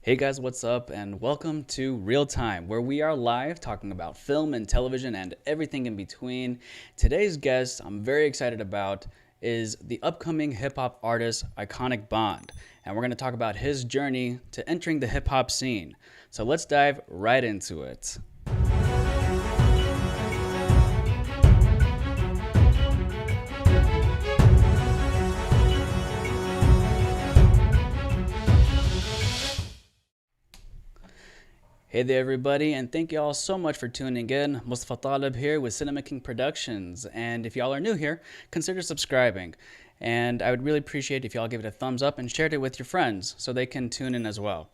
Hey guys, what's up? And welcome to Real Time, where we are live talking about film and television and everything in between. Today's guest I'm very excited about is the upcoming hip hop artist Iconic Bond, and we're going to talk about his journey to entering the hip hop scene. So let's dive right into it. Hey there, everybody, and thank you all so much for tuning in. Mustafa Talib here with Cinema King Productions. And if y'all are new here, consider subscribing. And I would really appreciate if y'all give it a thumbs up and shared it with your friends so they can tune in as well.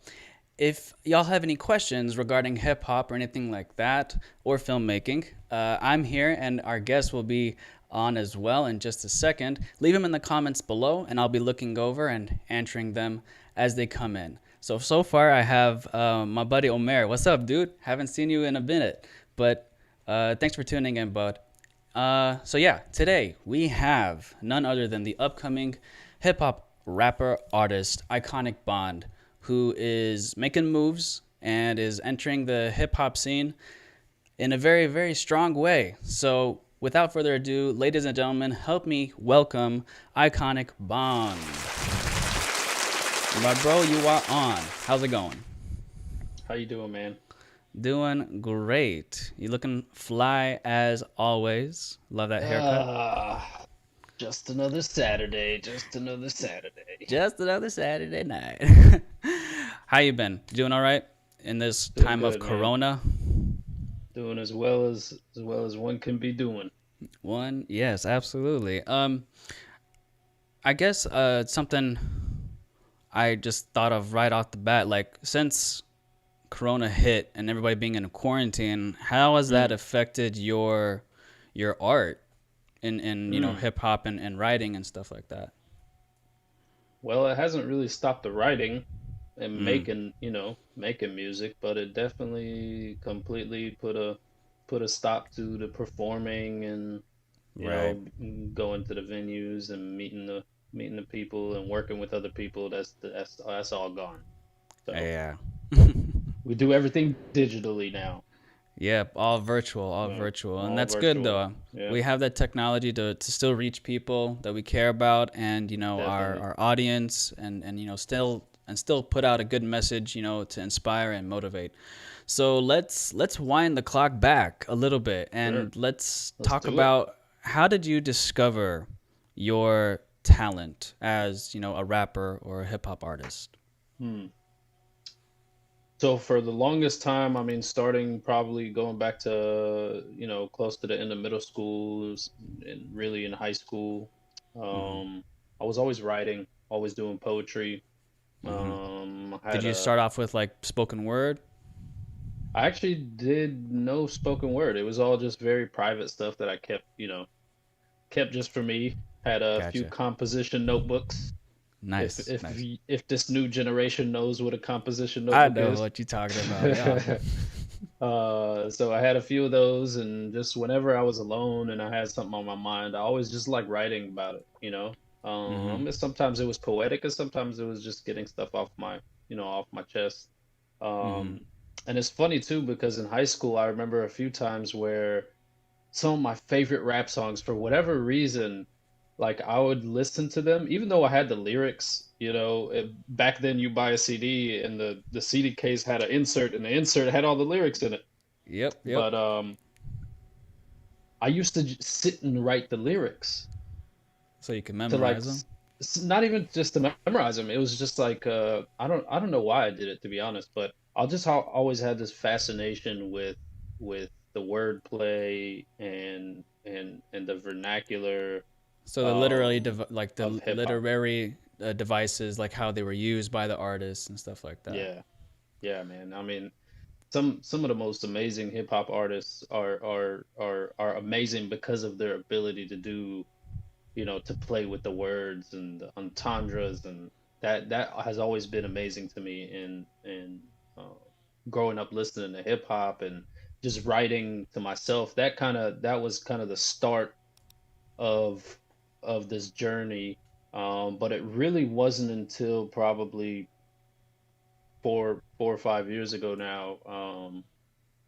If y'all have any questions regarding hip hop or anything like that, or filmmaking, I'm here and our guest will be on as well in just a second. Leave them in the comments below, and I'll be looking over and answering them as they come in. So far, I have my buddy Omer. What's up, dude? Haven't seen you in a minute, but thanks for tuning in, bud. So today we have none other than the upcoming hip hop rapper artist Iconic Bond, who is making moves and is entering the hip hop scene in a very, very strong way. So without further ado, ladies and gentlemen, help me welcome Iconic Bond. My bro, you are on. How's it going? How you doing, man? Doing great. You looking fly as always. Love that haircut. Ah, just another Saturday, just another Saturday. Just another Saturday night. How you been? Doing all right in this Doing time of good, man. Corona? Doing as well as one can be doing. One, yes, absolutely. I guess something I just thought of right off the bat, like since Corona hit and everybody being in quarantine, how has that Mm, affected your art in mm. hip hop and writing and stuff like that? Well, it hasn't really stopped the writing and Mm, making music, but it definitely completely put a stop to the performing and right. going to the venues and meeting the people and working with other people. That's all gone. So Yeah. we do everything digitally now. Yep, all Yeah, virtual. And all that's good virtual. though. Yeah, We have that technology to still reach people that we care about and definitely. our audience and still put out a good message, to inspire and motivate. So let's wind the clock back a little bit Sure. and let's Let's talk do it. about how did you discover your talent as, a rapper or a hip hop artist? Hmm. So for the longest time, I mean, starting probably going back to, close to the end of middle school and really in high school, Hmm. um, I was always writing, always doing poetry. Hmm. I Did had you a, start off with like spoken word? I actually did no spoken word. It was all just very private stuff that I kept just for me. Had a few Gotcha. composition notebooks. If Nice, if nice. if this new generation knows what a composition I notebook know is. what you're talking about. Yeah. So I had a few of those, and just whenever I was alone and I had something on my mind, I always just like writing about it. Hmm. Sometimes it was poetic, and sometimes it was just getting stuff off my chest. Hmm. Um, and it's funny too because in high school, I remember a few times where some of my favorite rap songs, for whatever reason, like I would listen to them, even though I had the lyrics. Back then you buy a CD and the CD case had an insert, and the insert had all the lyrics in it. Yep, yep. But I used to sit and write the lyrics So you can to like memorize them. not even just to memorize them. It was just like I don't know why I did it, to be honest, but I'll just always had this fascination with the wordplay and the vernacular So the literally um like of the hip hop. literary devices, like how they were used by the artists and stuff like that. Yeah, yeah, man. I mean, some of the most amazing hip hop artists are amazing because of their ability to to play with the words and the entendres, and that has always been amazing to me in uh, growing up listening to hip hop and just writing to myself. That was kind of the start of this journey. But it really wasn't until probably 4 or 5 years ago now,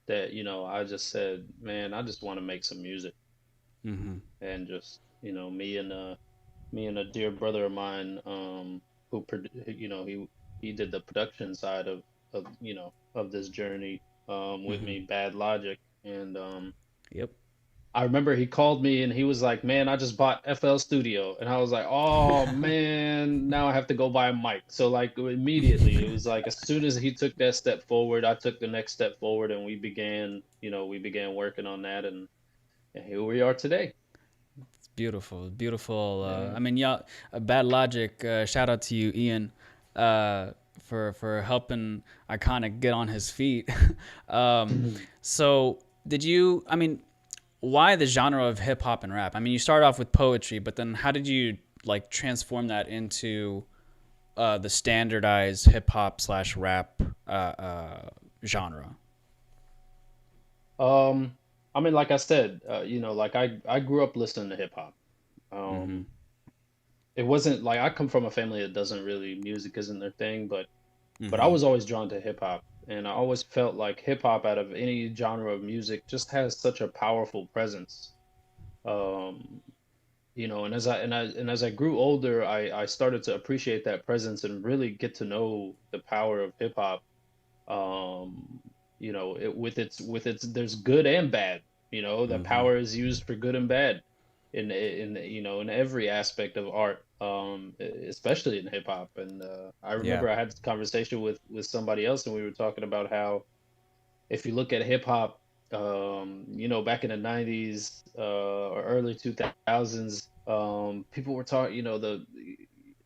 that I just said, man, I just want to make some music. Mm-hmm. And just me and a dear brother of mine, he did the production side of this journey, with Mm-hmm. me, Bad Logic. And Yep. I remember he called me and he was like, man, I just bought FL Studio. And I was like, oh man, now I have to go buy a mic. So like immediately, it was like as soon as he took that step forward, I took the next step forward, and we began working on that. And here we are today. It's beautiful, beautiful. Yeah. I mean, yeah, Bad Logic. Shout out to you, Ian, uh, for helping Iconic get on his feet. So, did you? I mean, why the genre of hip hop and rap? I mean, you start off with poetry, but then how did you like transform that into the standardized hip hop slash rap genre? Um, I mean, like I said, like I grew up listening to hip hop. Mm-hmm. Um, it wasn't like I come from a family that doesn't really music isn't their thing, but I Mm-hmm. was always drawn to hip hop, and I always felt like hip hop out of any genre of music just has such a powerful presence. Um, and as I grew older, I started to appreciate that presence and really get to know the power of hip hop. um with its there's good and bad. The Mm-hmm. power is used for good and bad in every aspect of art, especially in hip hop. And I Yeah. remember I had this conversation with somebody else, and we were talking about how if you look at hip hop, back in the 90s, or early 2000s, people were talking,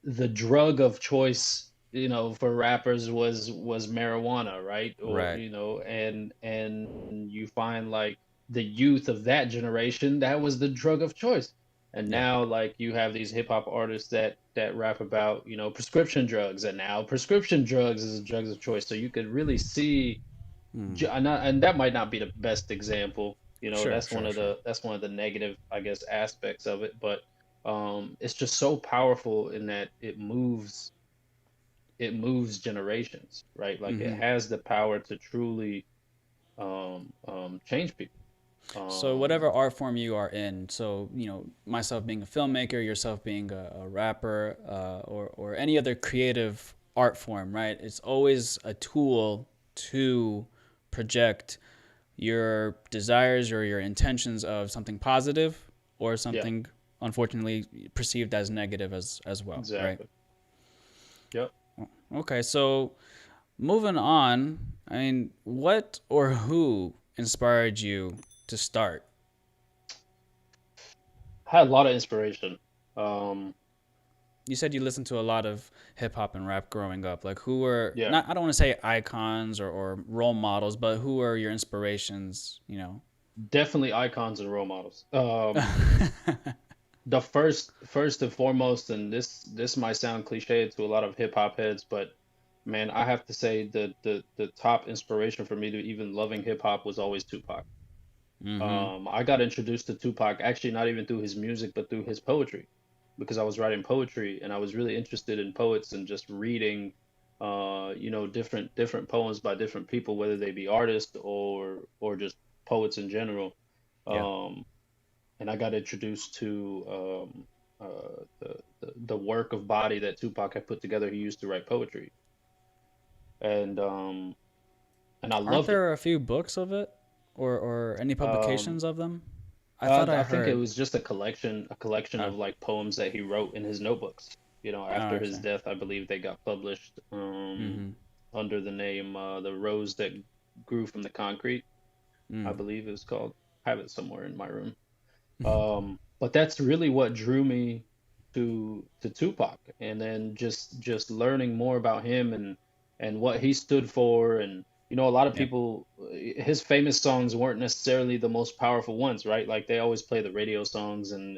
the drug of choice, for rappers was marijuana, right? Or, Right. and you find like the youth of that generation, that was the drug of choice. And Yeah. now like you have these hip hop artists that rap about, prescription drugs, and now prescription drugs is drugs of choice. So you could really see, Mm. and that might not be the best example. Sure. That's one Sure. of Sure. the negative, I guess, aspects of it. But it's just so powerful in that it moves generations, right? Like it Mm-hmm. has the power to truly change people. So Um, whatever art form you are in, so myself being a filmmaker, yourself being a rapper, or any other creative art form, right? It's always a tool to project your desires or your intentions of something positive or yeah, something unfortunately perceived as negative as well, right? exactly. Yep. Okay, so moving on, I mean, what or who inspired you to start? I had a lot of inspiration. Um, You said you listened to a lot of hip hop and rap growing up. Like, who were yeah, not? I don't want to say icons or role models, but who were your inspirations? definitely icons and role models. The first and foremost, and this might sound cliche to a lot of hip hop heads, but man, I have to say the top inspiration for me to even loving hip hop was always Tupac. Mm-hmm. I got introduced to Tupac actually not even through his music, but through his poetry, because I was writing poetry and I was really interested in poets and just reading, different poems by different people, whether they be artists or just poets in general. Yeah. Um, and I got introduced to the work of body that Tupac had put together. He used to write poetry, and I Aren't loved it. there a few books of it, or any Um, publications of them? I thought I I think it heard. was just a collection Uh, of like poems that he wrote in his notebooks. oh, After his okay. death, I believe they got published, Mm-hmm. under the name, "The Rose That Grew from the Concrete." I Mm. believe it was called. I have it somewhere in my room. But that's really what drew me to Tupac, and then just learning more about him and what he stood for. And a lot of Yeah. people, his famous songs weren't necessarily the most powerful ones, right? Like they always play the radio songs, and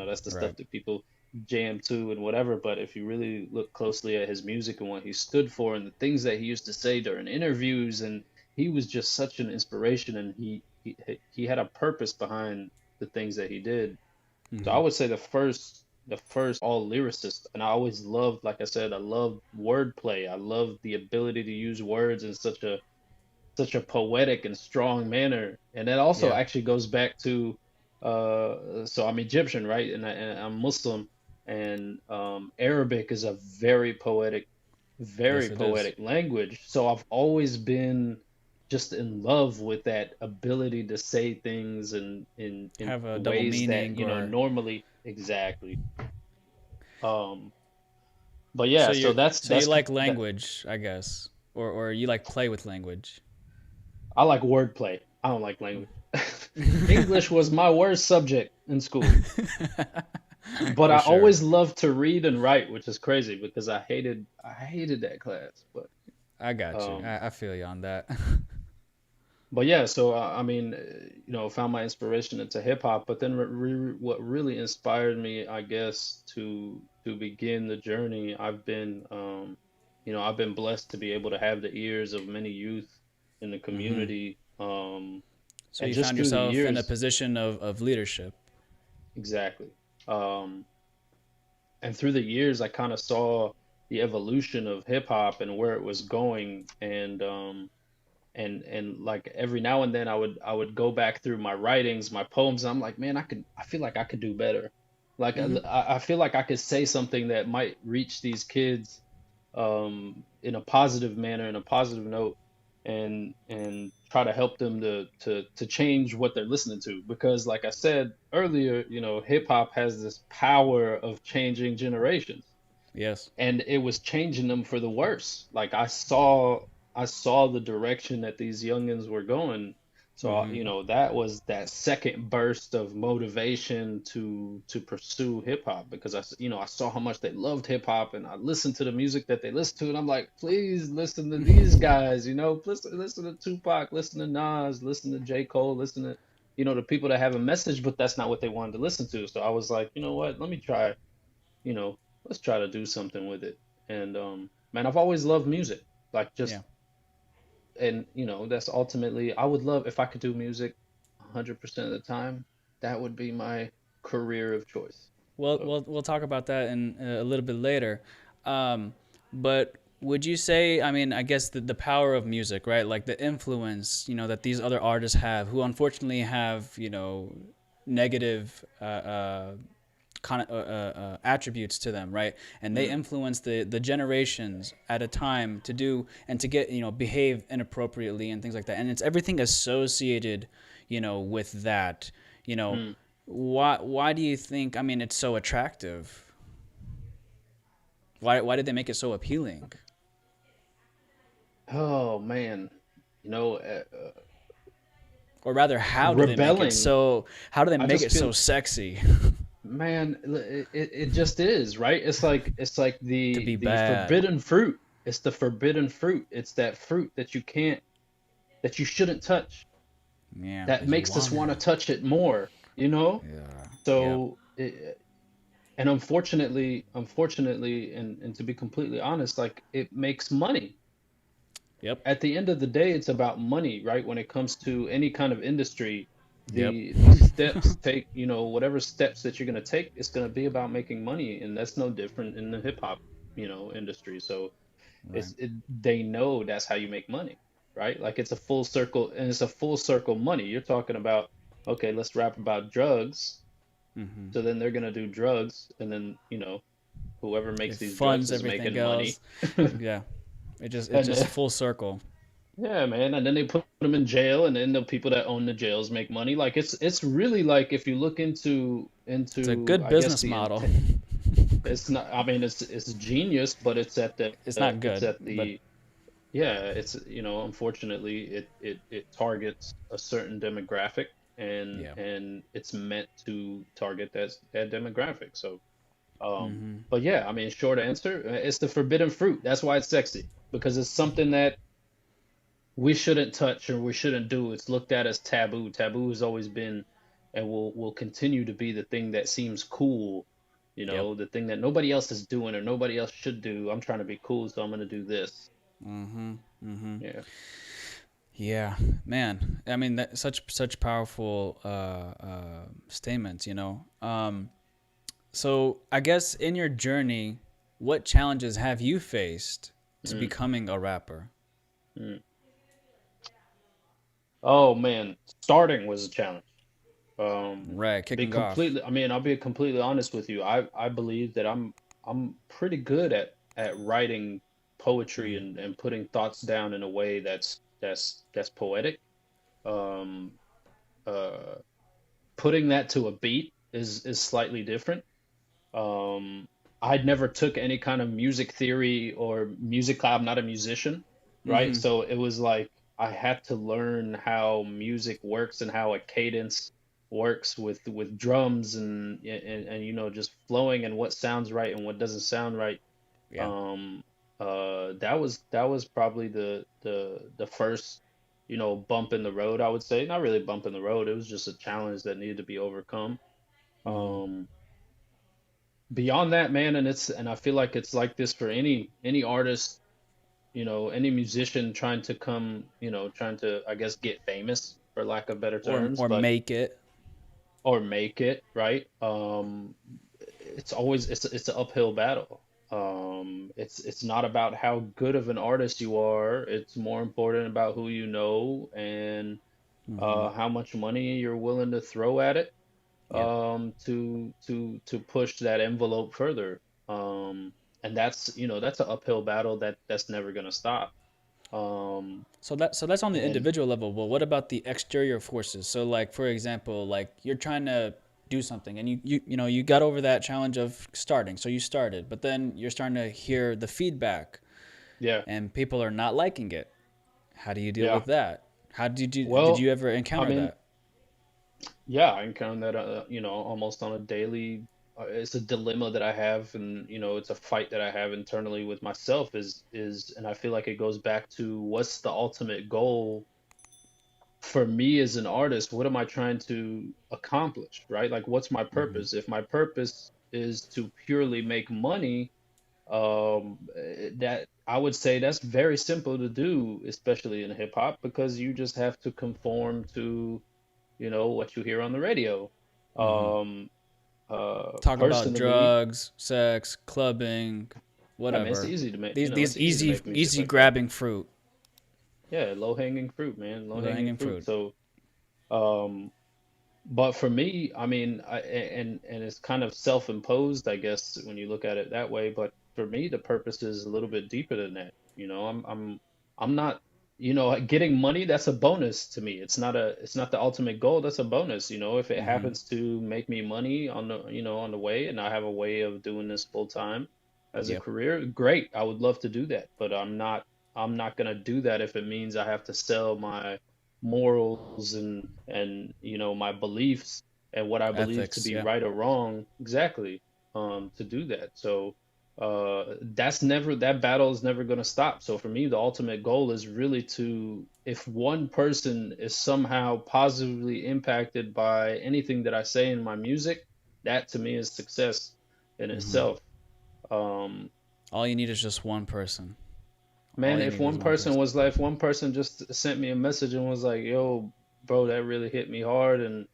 that's the stuff Right. that people jam to and whatever. But if you really look closely at his music and what he stood for and the things that he used to say during interviews, and he was just such an inspiration, and he had a purpose behind the things that he did. So I Mm-hmm. would say the first, all lyricist, and I always loved, like I said, I loved wordplay. I loved the ability to use words in such a poetic and strong manner. And that also Yeah. actually goes back to so I'm Egyptian, right? And I'm Muslim, and Arabic is a very Yes, it is. poetic language. So I've always been just in love with that ability to say things in Have a double ways that, meaning or normally exactly. Um, but so yeah, so you that's so you like that. language, I guess. Or you like play with language. I like wordplay. I don't like language. English was my worst subject in school, but For I sure. always loved to read and write, which is crazy because I hated that class. I got you. Um, I feel you on that. but yeah, so I mean, found my inspiration into hip hop, but then what really inspired me, I guess, to begin the journey, I've been blessed to be able to have the ears of many youth in the Hmm. community, So and you just found through the yourself in a years, position of leadership. exactly. Um, and through the years, I kind of saw the evolution of hip hop and where it was going, and like every now and then I would go back through my writings, my poems, and I'm like, man, I feel like I could do better. Like Hmm. I feel like I could say something that might reach these kids in a positive manner, in a positive note, and try to help them to change what they're listening to. Because like I said earlier, hip hop has this power of changing generations, Yes. and it was changing them for the worse. Like I saw the direction that these youngins were going. So, Hmm. that was that second burst of motivation to pursue hip hop, because I saw how much they loved hip hop, and I listened to the music that they listened to, and I'm like, please listen to these guys, listen to Tupac, listen to Nas, listen to J. Cole, listen to, the people that have a message, but that's not what they wanted to listen to. So I was like, you know what, let me try, you know, let's try to do something with it. And man, I've always loved music. Like Yeah. just and that's ultimately I would love if I could do music 100% of the time. That would be my career of choice. Well, So, we'll talk about that in a little bit later. But would you say, I mean, I guess the power of music, right? Like the influence, that these other artists have, who unfortunately have, negative attributes to them, right? And they mm, influence the generations at a time to do and to get, behave inappropriately and things like that. And it's everything associated, with that, you know, mm. why do you think? I mean, it's so attractive. Why did they make it so appealing? Oh man, you know, uh, uh, Or rather, how do they make it rebelling. so? How do they I make just it feel, so sexy man, it just is, right? It's like to the be the bad? forbidden fruit. It's the forbidden fruit. It's that fruit that you can't that you shouldn't touch, Yeah, that but you makes us want to wanna. touch it more, you know? Yeah. Yep. So, and unfortunately, and to be completely honest, like it makes money. Yep. At the end of the day, it's about money, right? When it comes to any kind of industry, Yep. the steps take, whatever steps that you're going to take, it's going to be about making money, and that's no different in the hip hop, industry. So, Right. they know that's how you make money, right? Like it's a full circle, and it's a full circle money. You're talking about, okay, let's rap about drugs. Mm-hmm. So then they're gonna do drugs, and then whoever makes It these drugs funds is everything making money. else. Yeah. It's And just full circle. yeah, man, and then they put them in jail, and then the people that own the jails make money. Like it's really like if you look into It's a into good I guess business the model. intent. It's not. I mean, it's genius, but It's not it's good, at but the yeah. It's unfortunately it targets a certain demographic, and yeah. it's meant to target that demographic. So Mm-hmm. but yeah, I mean, short answer, it's the forbidden fruit. That's why it's sexy, because it's something that we shouldn't touch or we shouldn't do. It's looked at as taboo. Taboo has always been and will continue to be the thing that seems cool, Yep. the thing that nobody else is doing or nobody else should do. I'm trying to be cool, so I'm gonna do this. Mm-hmm. Mm-hmm. Yeah. Yeah, man. I mean, such powerful statements. So I guess in your journey, what challenges have you faced to Mm, becoming a rapper? mm. Oh man, starting was a challenge. Right, Be kicking off. completely. I mean, I'll be completely honest with you. I believe that I'm pretty good at writing poetry Mm-hmm. and putting thoughts down in a way that's poetic. Um, uh, Putting that to a beat is slightly different. Um, I'd never took any kind of music theory or music class. I'm not a musician, right? Mm-hmm. So it was like I had to learn how music works and how a cadence works with drums and you know just flowing and what sounds right and what doesn't sound right. Yeah. Um, that was probably the first bump in the road, I would say. Not really bump in the road. It was just a challenge that needed to be overcome. Mm-hmm. Um, Beyond that, man, and I feel like it's like this for any artist, any musician trying to come, trying to, I guess, get famous for lack of better terms, Or but make it. or make it, right? It's an uphill battle. It's not about how good of an artist you are. It's more important about who you know and Mm-hmm. how much money you're willing to throw at it, Yep. to push that envelope further. Um, and that's an uphill battle that's never gonna stop. Um, So that's on the and individual level. Well, what about the exterior forces? So like for example, like you're trying to do something and you got over that challenge of starting. So you started, but then you're starting to hear the feedback yeah, and people are not liking it. How do you deal yeah. with that? How did Well, you ever I encounter mean, that? yeah, I encounter that, almost on a daily. It's a dilemma that I have, and it's a fight that I have internally with myself. And I feel like it goes back to what's the ultimate goal for me as an artist? What am I trying to accomplish, right? Like, what's my Mm-hmm. purpose? If my purpose is to purely make money, that I would say that's very simple to do, especially in hip hop, because you just have to conform to, what you hear on the radio. Mm-hmm. Um, Talk about Personally, drugs, sex, clubbing, yeah, man, it's whatever. easy to make, These it's easy to easy make music easy like that. grabbing fruit, Yeah, low hanging fruit, man, low low hanging hanging fruit. fruit. So, um, but for me, I mean, and it's kind of self-imposed, I guess, when you look at it that way. But for me, the purpose is a little bit deeper than that. I'm not, getting money, that's a bonus to me. It's not the ultimate goal. That's a bonus. If it Mm-hmm. happens to make me money on the way, and I have a way of doing this full time as a Yep. career, great. I would love to do that, but I'm not gonna do that if it means I have to sell my morals and my beliefs and what I believe to Ethics. be Yeah. right or wrong exactly, to do that. So that battle is never going to stop. So for me, the ultimate goal is really to, if one person is somehow positively impacted by anything that I say in my music, that to me is success in Mm-hmm. itself. um All you need is just one person. All Man, you if need is one one person person. was like, if one person just sent me a message and was like, "Yo, bro, that really hit me hard, and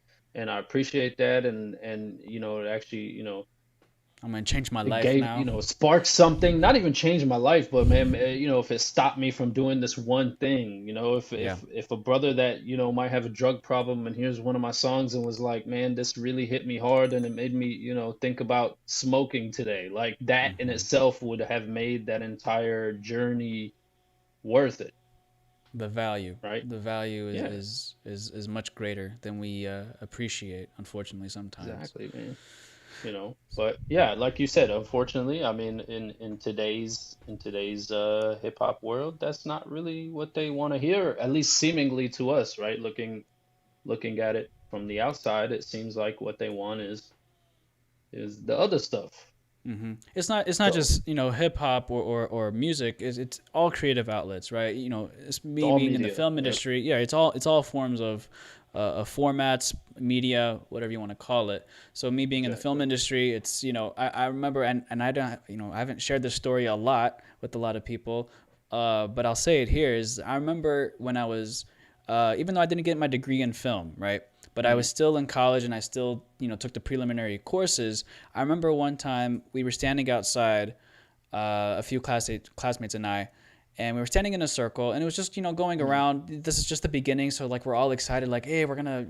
I appreciate that," and it actually, I'm gonna change my it life gave, now. sparked something, not even changed my life, but man, if it stopped me from doing this one thing, if Yeah. a brother that, might have a drug problem and hears one of my songs and was like, "Man, this really hit me hard and it made me, think about smoking today." Like that in Mm-hmm. itself would have made that entire journey worth it, The value. right? The value is Yeah, is much greater than we appreciate. Unfortunately, sometimes. exactly, man. But yeah, like you said, unfortunately, I mean, in today's hip hop world, that's not really what they want to hear, at least seemingly to us, right? Looking at it from the outside, it seems like what they want is the other stuff. It's not So just hip hop or music. It's all creative outlets, right? It's it's me all being in the media. film Yep, industry. Yeah, it's all forms of formats, media, whatever you want to call it. So me being in the film exactly. industry, it's I remember and I don't I haven't shared this story a lot with a lot of people, but I'll say it here is I remember when I was even though I didn't get my degree in film, right? but I Mm. was still in college and I still, took the preliminary courses. I remember one time we were standing outside, a few classmates and I, and we were standing in a circle, and it was just, going Mm. around. This is just the beginning, so like we're all excited, like, hey, we're gonna,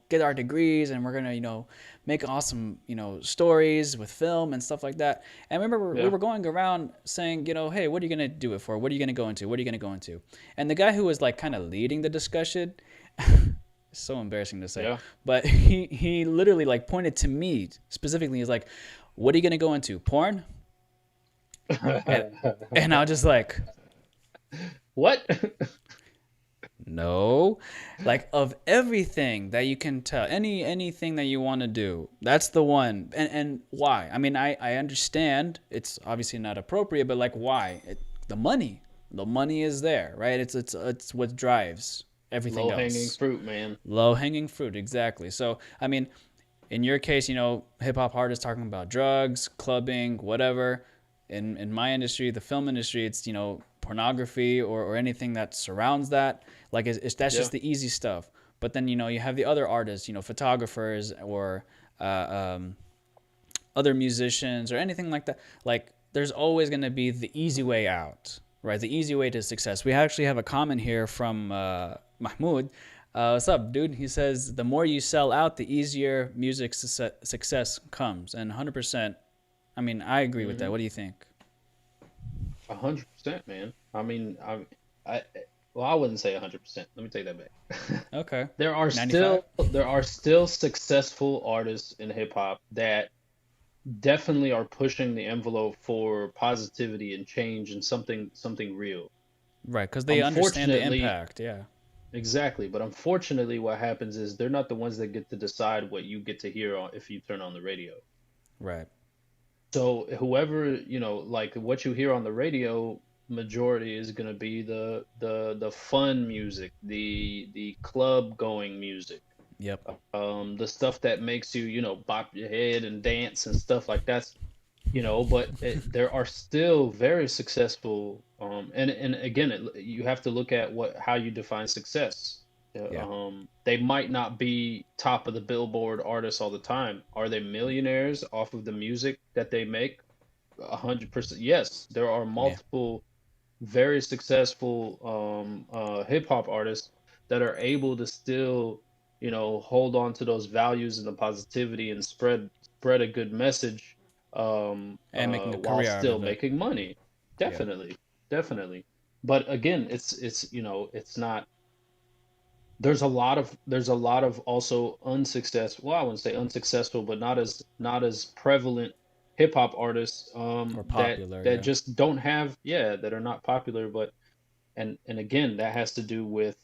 get our degrees, and we're gonna, make awesome, stories with film and stuff like that. And I remember we Yeah. were going around saying, hey, what are you gonna do it for? What are you gonna go into? What are you gonna go into? And the guy who was like kind of leading the discussion, it's so embarrassing to say, Yeah. but he literally like pointed to me specifically. He's like, "What are you gonna go into? Porn?" And and I was just like, What? no, like of everything that you can tell, anything that you want to do, that's the one. And why? I mean, I understand it's obviously not appropriate, but like why? The money, the money is there, right? It's what drives everything Low hanging else. fruit, man. Low hanging fruit, exactly. So I mean, in your case, hip hop artists talking about drugs, clubbing, whatever. In my industry, the film industry, it's pornography or anything that surrounds that. Like that's Yeah. just the easy stuff. But then you have the other artists, photographers or other musicians or anything like that. Like there's always going to be the easy way out, right? The easy way to success. We actually have a comment here from Mahmoud. What's up, dude? He says the more you sell out, the easier music success comes. And 100%. I mean, I agree with that. Hmm. What do you think? 100%, man. I well, I wouldn't say 100%. Let me take that back. Okay. There are 95? still successful artists in hip hop that definitely are pushing the envelope for positivity and change and something real. Right, because they understand the Unfortunately, impact. Yeah. exactly, but unfortunately what happens is they're not the ones that get to decide what you get to hear on if you turn on the radio. Right. So whoever, like what you hear on the radio, majority is going to be the fun music, the club going music, Yep. the stuff that makes you, bop your head and dance and stuff like that. But there are still very successful, and again, you have to look at how you define success. Yeah. They might not be top of the Billboard artists all the time. Are they millionaires off of the music that they make? 100%. Yes, there are Yeah. multiple very successful hip hop artists that are able to still, hold on to those values and the positivity and spread a good message, And making a while career out still of it. making money. Yeah. Definitely, definitely. But again, it's it's not. There's a lot of also unsuccessful. Well, I wouldn't say unsuccessful, but not as prevalent hip hop artists, Or that popular. that Yeah. just don't have, yeah, that are not popular. But and again, that has to do with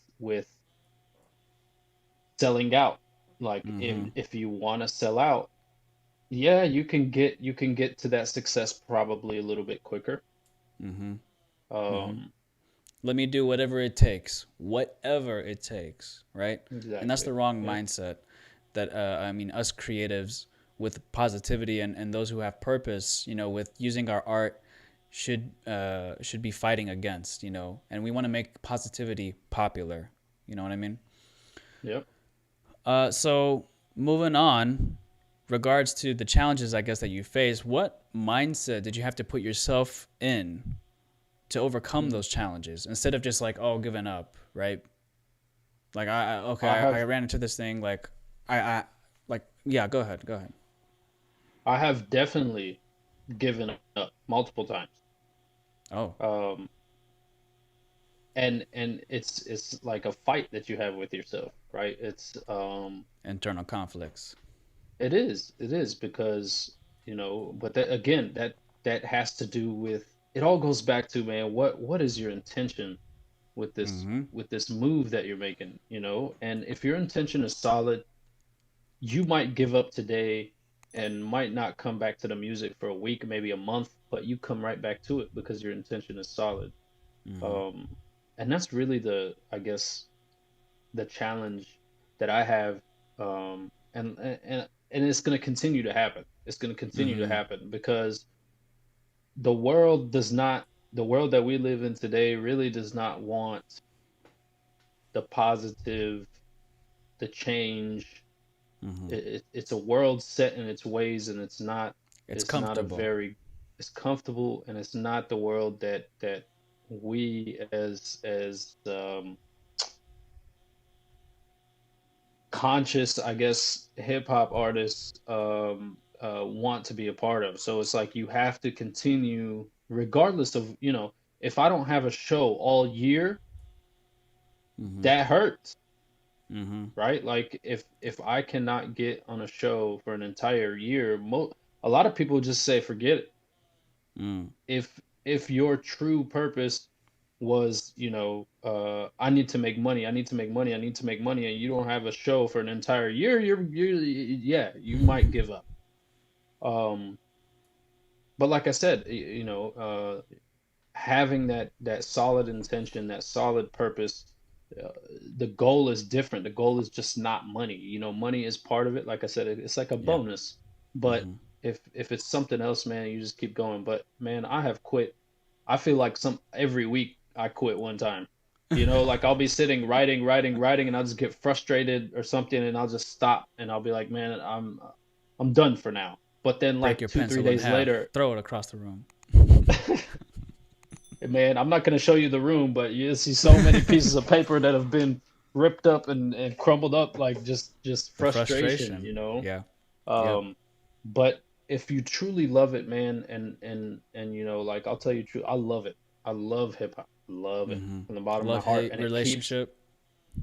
selling out. Like if Mm-hmm. if you want to sell out, yeah, you can get to that success probably a little bit quicker. Mm-hmm. Mm-hmm. Um, Let me do whatever it takes, whatever it takes, right? And that's exactly. the wrong Yeah. mindset that, I mean, us creatives with positivity and those who have purpose, with using our art should be fighting against, and we want to make positivity popular. You know what I mean? Yep. So moving on, regards to the challenges, I guess that you face, what mindset did you have to put yourself in to overcome Mm. those challenges instead of just like giving up, right? Like okay, I I have ran into this thing, like I like, yeah, go ahead. I have definitely given up multiple times. Oh, Um, and it's like a fight that you have with yourself, right? internal conflicts. It is because, but that again, that has to do with, it all goes back to, man, what is your intention with this Mm-hmm. with this move that you're making, and if your intention is solid, you might give up today and might not come back to the music for a week, maybe a month, but you come right back to it because your intention is solid. Mm-hmm. um and that's really I guess, the challenge that I have. And it's going to continue to happen. It's going to continue to Mm-hmm. happen because the world that we live in today really does not want the positive, the change. Mm-hmm. It's a world set in its ways, and It's it's not a comfortable. very it's comfortable, and it's not the world that we as conscious, I guess, hip hop artists want to be a part of. So it's like you have to continue regardless of, if I don't have a show all year, Mm-hmm. that hurts, Mm-hmm. right? Like if I cannot get on a show for an entire year, a lot of people just say forget it. Mm. If your true purpose was, I need to make money, I need to make money, I need to make money, and you don't have a show for an entire year, yeah, you might give up. Um, but like I said, having that solid intention, that solid purpose, uh, the goal is different. The goal is just not money. Money is part of it. Like I said, it's like a Yeah. bonus. But Mm-hmm. if it's something else, man, you just keep going. But man, I have quit. I feel like some every week I quit one time. Like I'll be sitting writing, writing, writing, and I'll just get frustrated or something, and I'll just stop, and I'll be like, man, I'm done for now. But then Break like your 2, 3 pencil in days half. later, Throw it across the room. man, I'm not going to show you the room, but you see so many pieces of paper that have been ripped up and crumbled up, like just The frustration, frustration. Yeah. Yep. Um, but if you truly love it, man, and like I'll tell you true, I love it. I love hip hop. Love it Mm-hmm. from the bottom of my Love heart, hate and relationship.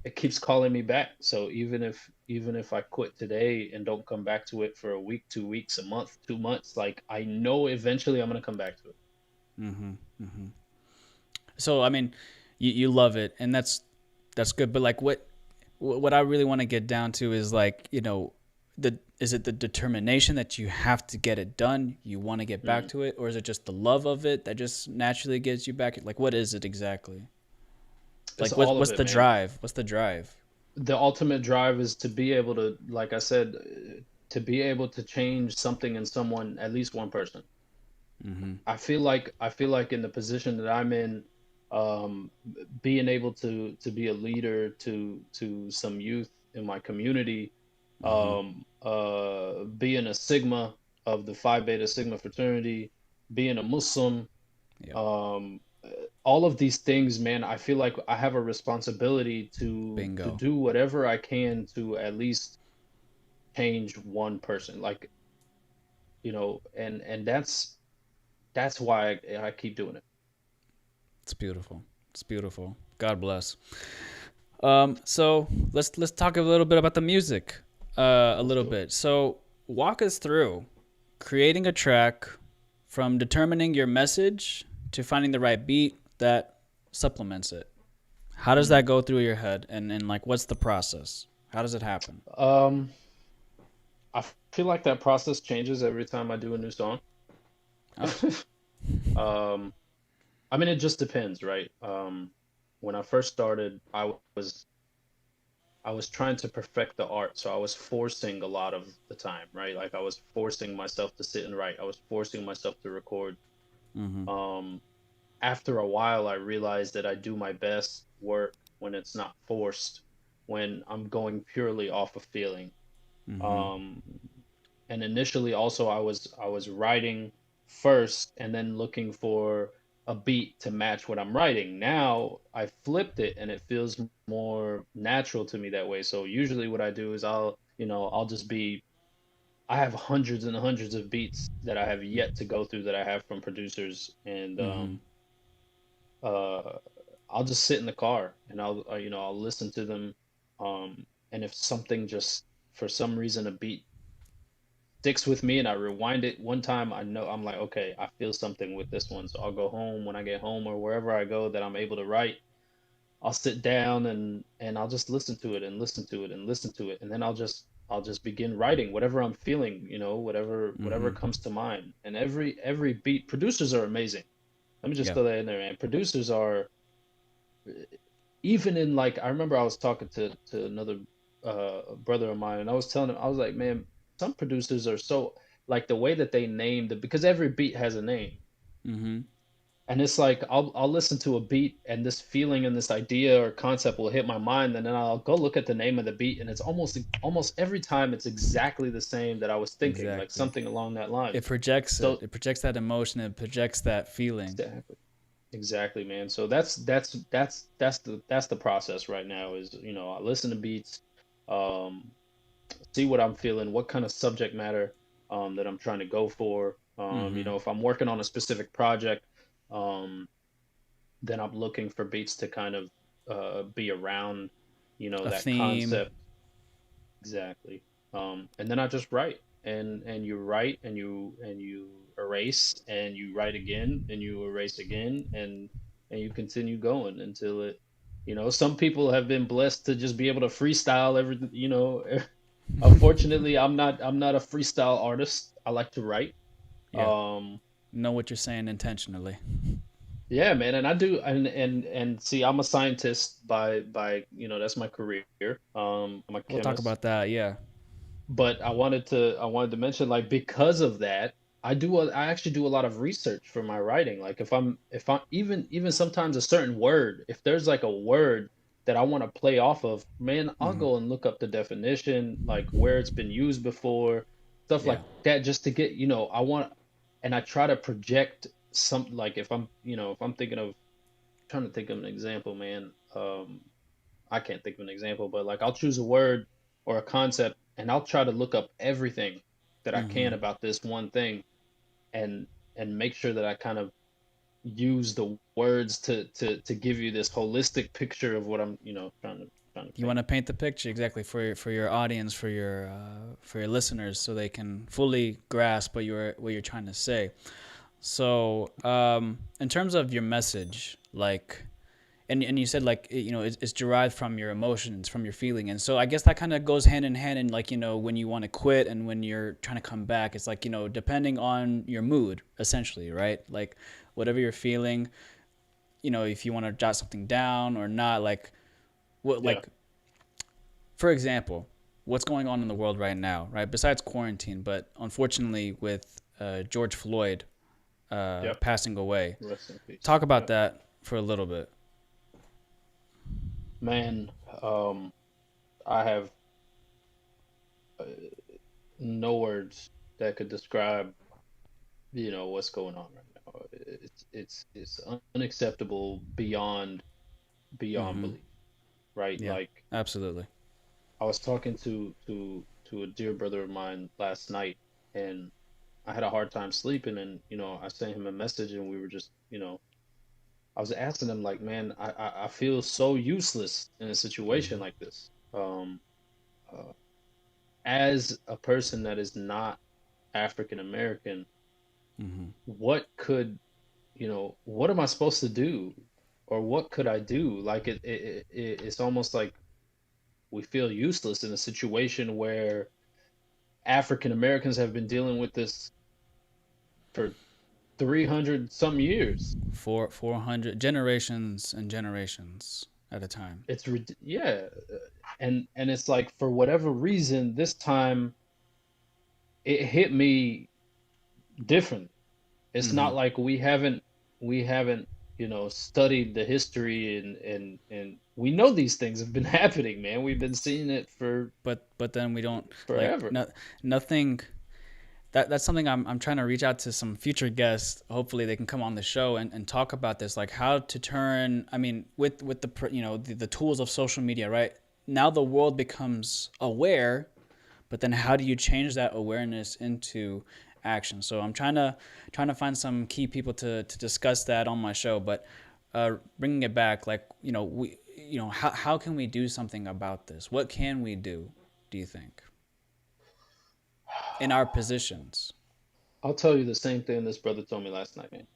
it keeps calling me back. So even if I quit today and don't come back to it for a week, 2 weeks, a month, 2 months, like I know eventually I'm gonna come back to it. Mm-hmm. Mm-hmm. So I mean, you love it, and that's good. But like, what I really want to get down to is like, the is it the determination that you have to get it done? You want to get back Mhm. to it, or is it just the love of it that just naturally gets you back? Like, what is it exactly? It's Like, all of what's it, the man. drive? What's the drive? The ultimate drive is to be able to, like I said, to be able to change something in someone, at least one person. Mm-hmm. I feel like in the position that I'm in, being able to be a leader to some youth in my community, Mm-hmm. being a Sigma of the Phi Beta Sigma fraternity, being a Muslim, Yep. um, all of these things, man, I feel like I have a responsibility to Bingo. do whatever I can to at least change one person, like, and that's why I keep doing it. It's beautiful. It's beautiful. God bless. So let's talk a little bit about the music. A Let's little do it. bit. So walk us through creating a track from determining your message to finding the right beat that supplements it. How does Mm. that go through your head, and like what's the process? How does it happen? Um, I feel like that process changes every time I do a new song. Oh. Um, I mean, it just depends, right? When I first started, I was trying to perfect the art, so I was forcing a lot of the time, right? Like I was forcing myself to sit and write. I was forcing myself to record. Mm-hmm. Um, After a while, I realized that I do my best work when it's not forced, when I'm going purely off of feeling. Mm-hmm. Um, and initially, also, I was writing first and then looking for a beat to match what I'm writing. Now I flipped it, and it feels more natural to me that way. So usually, what I do is I'll just be. I have hundreds and hundreds of beats that I have yet to go through that I have from producers, and Mm-hmm. uh, I'll just sit in the car and I'll listen to them. And if something just for some reason a beat sticks with me and I rewind it one time, I know I'm like, okay, I feel something with this one. So I'll go home when I get home or wherever I go that I'm able to write. I'll sit down and I'll just listen to it and listen to it and listen to it, and then I'll just begin writing whatever I'm feeling, whatever Mm-hmm. comes to mind. And every beat, producers are amazing. Let me just Yeah. throw that in there, man. Producers are, even in, like, I remember I was talking to another brother of mine, and I was telling him, I was like, man, some producers are so, like, the way that they name the, because every beat has a name. Mm-hmm. and it's like I'll listen to a beat and this feeling and this idea or concept will hit my mind, and then I'll go look at the name of the beat, and it's almost every time it's exactly the same that I was thinking, like Exactly. something along that line. It projects it. So It projects that emotion. It projects that feeling. exactly. Exactly, man. So that's the process right now is, I listen to beats, um, see what I'm feeling, what kind of subject matter that I'm trying to go for. Mm-hmm. If I'm working on a specific project, um, then I'm looking for beats to kind of be around, A that theme. concept. Exactly. And then I just write, and you write, and you erase, and you write again, and you erase again, and you continue going until it. Some people have been blessed to just be able to freestyle everything. Unfortunately, I'm not a freestyle artist. I like to write. Yeah. Um, Know what you're saying intentionally. yeah, man, and I do, and see, I'm a scientist by that's my career. I'm a We'll talk chemist. about that. Yeah. But I wanted to mention, like, because of that, I actually do a lot of research for my writing. Like, if I'm even sometimes a certain word, if there's like a word that I want to play off of, man, I'll Mm-hmm. go and look up the definition, like where it's been used before, stuff Yeah. like that, just to get, I want, and I try to project some, like, if I'm thinking of, trying to think of an example, man. I can't think of an example, but like I'll choose a word or a concept, and I'll try to look up everything that I Mm-hmm. can about this one thing, and make sure that I kind of use the words to give you this holistic picture of what I'm, trying to You paint. want to paint the picture exactly for your audience, for your listeners, so they can fully grasp what you're trying to say. So, in terms of your message, like, and you said like it's derived from your emotions, from your feeling, and so I guess that kind of goes hand in hand. And like when you want to quit and when you're trying to come back, it's like depending on your mood, essentially, right? Like whatever you're feeling, if you want to jot something down or not, like what Yeah. like for example, what's going on in the world right now, right? Besides quarantine, but unfortunately with George Floyd Yep. passing away, Rest in peace. talk about Yep. that for a little bit. Man, I have uh, no words that could describe, what's going on right now. It's unacceptable beyond Mm-hmm. belief, right? Yeah, Like, absolutely. I was talking to a dear brother of mine last night, and I had a hard time sleeping, and I sent him a message, and we were just, I was asking him, like, man, I feel so useless in a situation Mm-hmm. like this. Uh, as a person that is not African American, Mm-hmm. what could, what am I supposed to do, or what could I do? Like, it's almost like we feel useless in a situation where African Americans have been dealing with this for 300 some years. 400 generations and generations at a time. Yeah, and it's like, for whatever reason, this time it hit me different. It's Mm-hmm. not like we haven't studied the history, and we know these things have been happening, man. We've been seeing it for But then we don't like forever. nothing. That's something I'm trying to reach out to some future guests. Hopefully they can come on the show and talk about this, like how to turn. I mean, with the the tools of social media, right? Now the world becomes aware, but then how do you change that awareness into action? So I'm trying to find some key people to discuss that on my show. But bringing it back, like we how can we do something about this? What can we do you think, in our positions? I'll tell you the same thing this brother told me last night, man.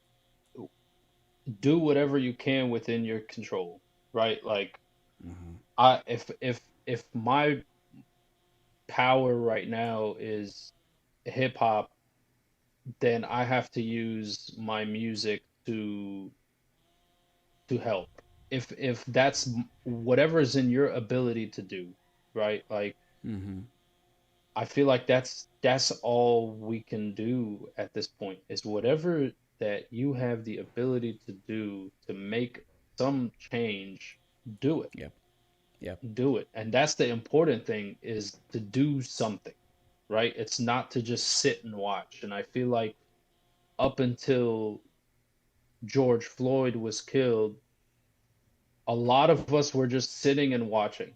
Do whatever you can within your control, right? Like, Mm-hmm. if my power right now is hip hop, then I have to use my music to help. If that's whatever is in your ability to do, right? Like, Mm-hmm. I feel like that's all we can do at this point, is whatever. that you have the ability to do to make some change, do it. Yep. Yep. Do it. And that's the important thing, is to do something, right? It's not to just sit and watch. And I feel like up until George Floyd was killed, a lot of us were just sitting and watching.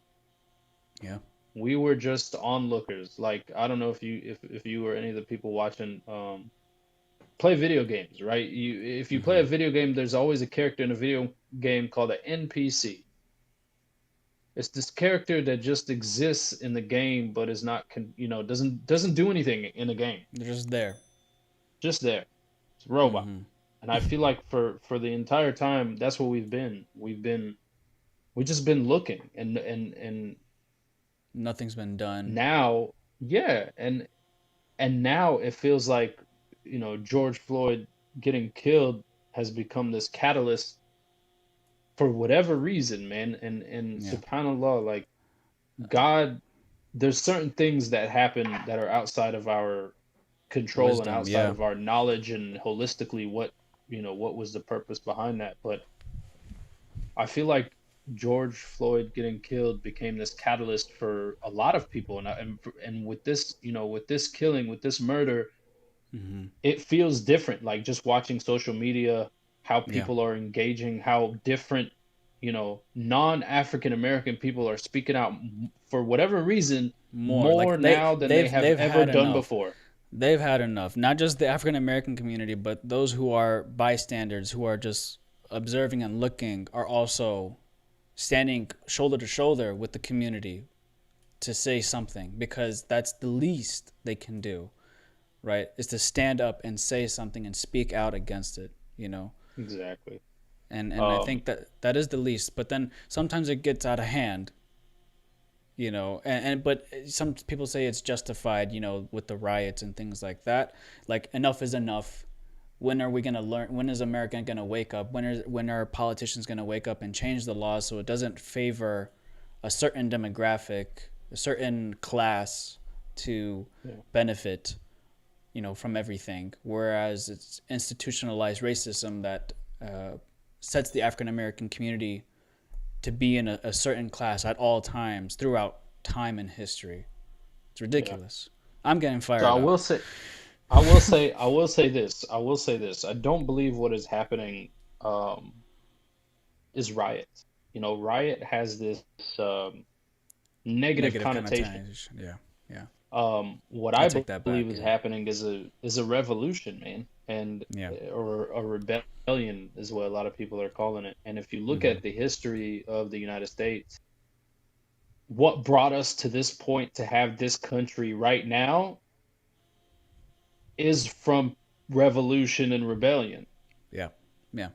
Yeah. We were just onlookers. Like, I don't know if you or any of the people watching play video games, right? You If you play Mm-hmm. a video game, there's always a character in a video game called an NPC. It's this character that just exists in the game, but is not, doesn't do anything in the game. They're just there. Just there. It's a robot. Mm-hmm. And I feel like for the entire time, that's what we've been. We've just been looking, and Nothing's been done. now, yeah, and now it feels like, George Floyd getting killed has become this catalyst for whatever reason, man. And Yeah. subhanallah, like, God, there's certain things that happen that are outside of our control and Wisdom. outside Yeah. of our knowledge, and holistically what was the purpose behind that. But I feel like George Floyd getting killed became this catalyst for a lot of people, and with this, with this killing, with this murder, Mm-hmm. it feels different. Like, just watching social media, how Yeah. people are engaging, how different, non-African American people are speaking out, for whatever reason, More like more now than they have they've ever had done enough. before. They've had enough. Not just the African American community, but those who are bystanders, who are just observing and looking, are also standing shoulder to shoulder with the community to say something, because that's the least they can do, right? Is to stand up and say something and speak out against it, you know? Exactly. And I Um, think that that is the least. But then sometimes it gets out of hand, you know, and but some people say it's justified, you know, with the riots and things like that. Like, enough is enough. When are we going to learn? When is America going to wake up? When are politicians going to wake up and change the laws so it doesn't favor a certain demographic, a certain class, to yeah, benefit, you know, from everything, whereas it's institutionalized racism that sets the African American community to be in a certain class at all times throughout time and history. It's yeah. ridiculous. I'm getting So fired up. I will say this. I will say this. I don't believe what is happening is riot. Riot has this negative Negative connotation. connotation. Yeah, yeah. What I I take that believe back. is Yeah, happening is a revolution, man, and yeah. or a rebellion is what a lot of people are calling it. And if you look Mm-hmm. at the history of the United States, what brought us to this point to have this country right now is from revolution and rebellion. Yeah, yeah.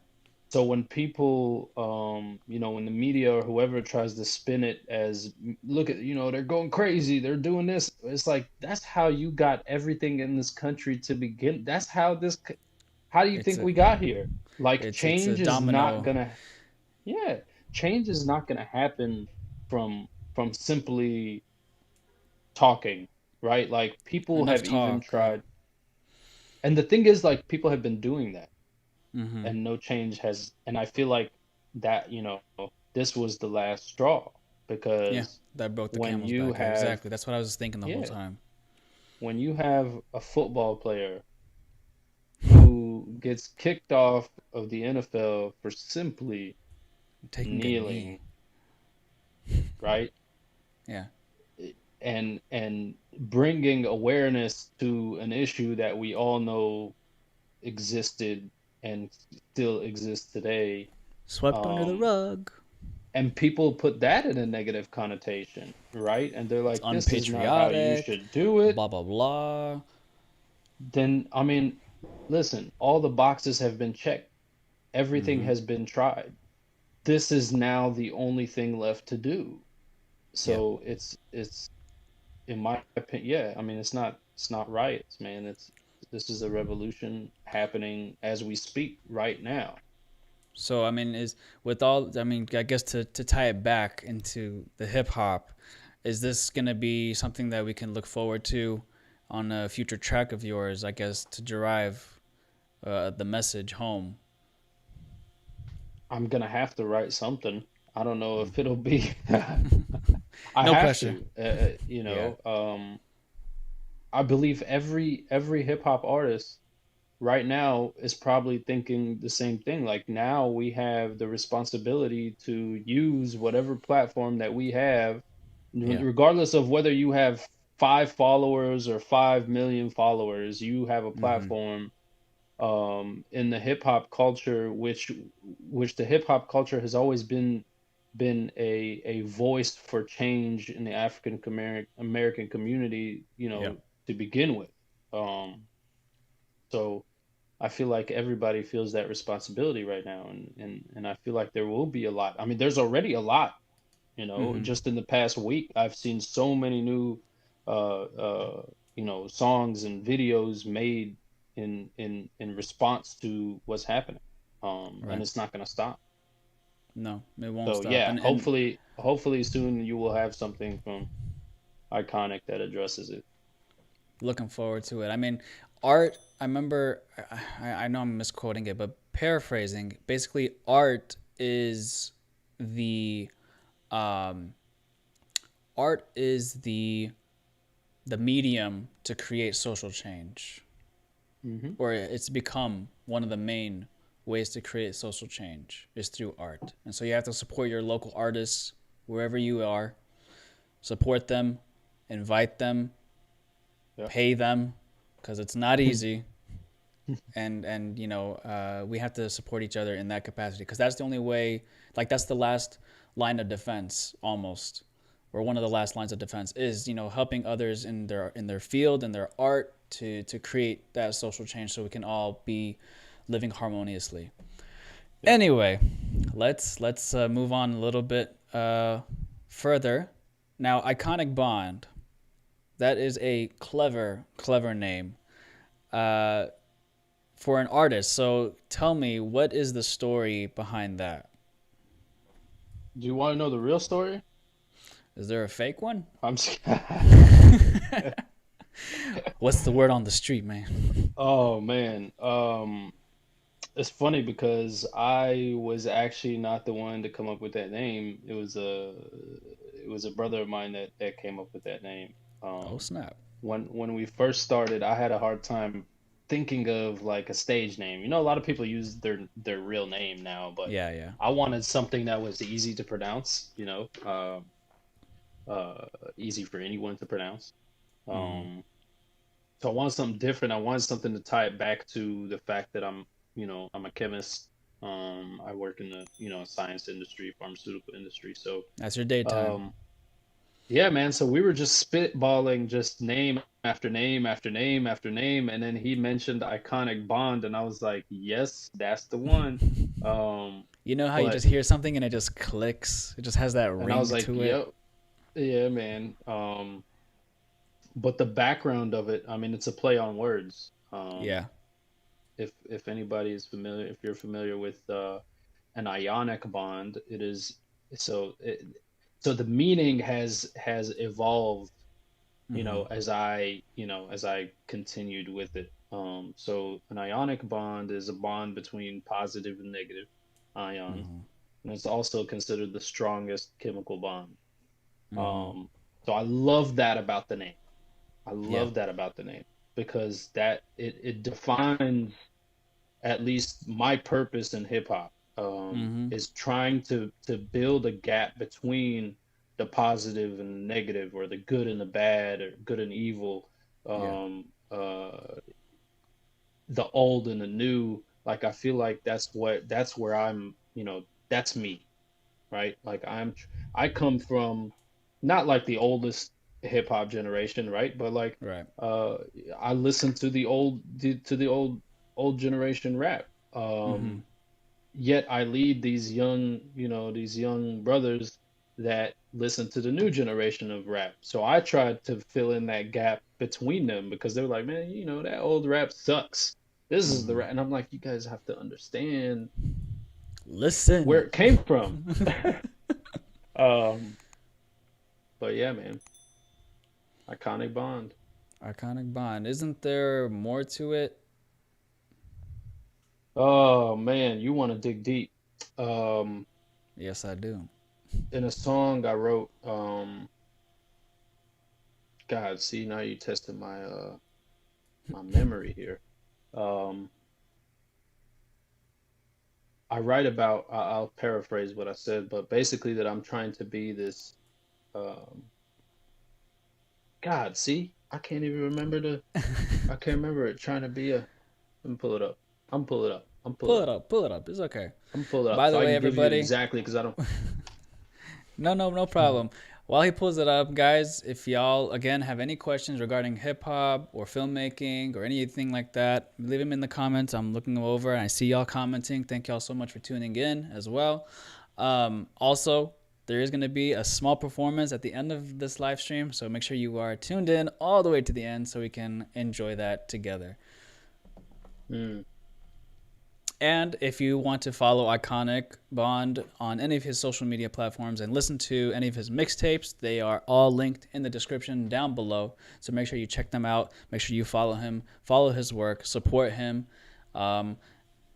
So when people, when the media or whoever tries to spin it as, look at, they're going crazy, they're doing this, it's like, that's how you got everything in this country to begin. That's how how do you It's think a we got here? Like, it's a domino. yeah, change is not gonna happen from simply talking, right? Like, people Enough have even talk. Yeah. tried, and the thing is, like, people have been doing that, Mm-hmm. and no change has. And I feel like that, this was the last straw, Yeah, because that broke the when camel's you back. Yeah, have exactly. That's what I was thinking the whole yeah, time. when you have a football player who gets kicked off of the NFL for simply Taking a kneeling, knee. right? Yeah. And bringing awareness to an issue that we all know existed and still exists today. Swept under the um rug. and people put that in a negative connotation, right? And they're It's like, this is not how you unpatriotic. should do it. Blah blah blah. Then, I mean, listen, all the boxes have been checked, everything Mm-hmm. has been tried. This is now the only thing left to do. Yeah. So it's in my opinion, yeah, I mean, it's not riots, man. This is a revolution happening as we speak right now. So I mean, is with all I mean, I guess to tie it back into the hip hop, is this gonna be something that we can look forward to on a future track of yours? I guess to derive the message home. I'm gonna have to write something. I don't know if it'll be. I No have pressure. to. Yeah. I believe every hip hop artist right now is probably thinking the same thing. Like now we have the responsibility to use whatever platform that we have, Yeah. regardless of whether you have 5 followers or 5 million followers. You have a Mm-hmm. platform in the hip hop culture, which the hip hop culture has always been a voice for change in the African American community, Yeah. to begin with. Um, so I feel like everybody feels that responsibility right now, and I feel like there will be a lot. I mean, there's already a lot. Mm-hmm. Just in the past week, I've seen so many new, uh, uh, songs and videos made in response to what's happening. And Right. it's not gonna stop. No, it won't So stop. yeah, And hopefully soon you will have something from Iconic that addresses it. looking forward to it. I mean, art. I remember. I know I'm misquoting it, but paraphrasing. Basically, art is the um, art is the medium to create social change, Hmm. or it's become one of the main ways to create social change is through art. And so you have to support your local artists wherever you are. Support them, invite them, Yeah. pay them, because it's not easy. And we have to support each other in that capacity because that's the only way. Like that's the last line of defense almost, or one of the last lines of defense is helping others in their field and their art to create that social change so we can all be living harmoniously. Yeah. Anyway, let's move on a little bit further. Now, Iconic Bond, that is a clever name uh, for an artist. So tell me, what is the story behind that? Do you want to know the real story? Is there a fake one? I'm just What's the word on the street, man? Oh man. It's funny because I was actually not the one to come up with that name. It was a brother of mine that came up with that name. Oh Um, snap! when we first started, I had a hard time thinking of like a stage name. A lot of people use their real name now, but Yeah, yeah. I wanted something that was easy to pronounce. Easy for anyone to pronounce. Mm-hmm. Um, so I wanted something different. I wanted something to tie it back to the fact that I'm a chemist. I work in the, science industry, pharmaceutical industry. So, That's your daytime. um, yeah, man. So we were just spitballing just name after name after name after name. And then he mentioned Iconic Bond. And I was like, yes, that's the one. Um, You know how you but, just hear something and it just clicks? It just has that and I was ring like, to it. yep, yeah, man. But the background of it, I mean, it's a play on words. Yeah. If anybody is familiar, if you're familiar with an ionic bond, it is so it, so the meaning has evolved, Mm-hmm. as I continued with it. So an ionic bond is a bond between positive and negative ions, Mm-hmm. and it's also considered the strongest chemical bond. Mm-hmm. Um, so I love that about the name. I Yeah. love that about the name because that it defines at least my purpose in hip hop, Mm-hmm. is trying to build a gap between the positive and the negative, or the good and the bad, or good and evil, Yeah. the old and the new. Like I feel like that's where that's me, right? Like I come from not like the oldest hip hop generation, right? But like Right. uh I listen to the old generation rap. Mm-hmm. Yet I lead these young brothers that listen to the new generation of rap. So I tried to fill in that gap between them because they're like, man, that old rap sucks. This is the Mm-hmm. rap, and I'm like, you guys have to understand where Listen. it came from. um, but yeah, man, iconic bond. Iconic Bond. Isn't there more to it? Oh man, you want to dig deep. Um, Yes, I do. in a song I wrote, God, see now you tested my memory here. Um, I write about, I'll paraphrase what I said, but basically that I'm trying to be this. Um, God, see, I can't remember it. Trying to be a. Let me pull it up. I'm pull it up. I'm pull Pull it it up. up, pull it up. It's okay. I'm pull it up By so the I way, can give you everybody, exactly because I don't. no, no, no problem. While he pulls it up, guys, if y'all again have any questions regarding hip hop or filmmaking or anything like that, leave them in the comments. I'm looking them over and I see y'all commenting. Thank y'all so much for tuning in as well. Also, there is going to be a small performance at the end of this live stream, so make sure you are tuned in all the way to the end so we can enjoy that together. Hmm. And if you want to follow Iconic Bond on any of his social media platforms and listen to any of his mixtapes, they are all linked in the description down below. So make sure you check them out. Make sure you follow him, follow his work, support him. Um,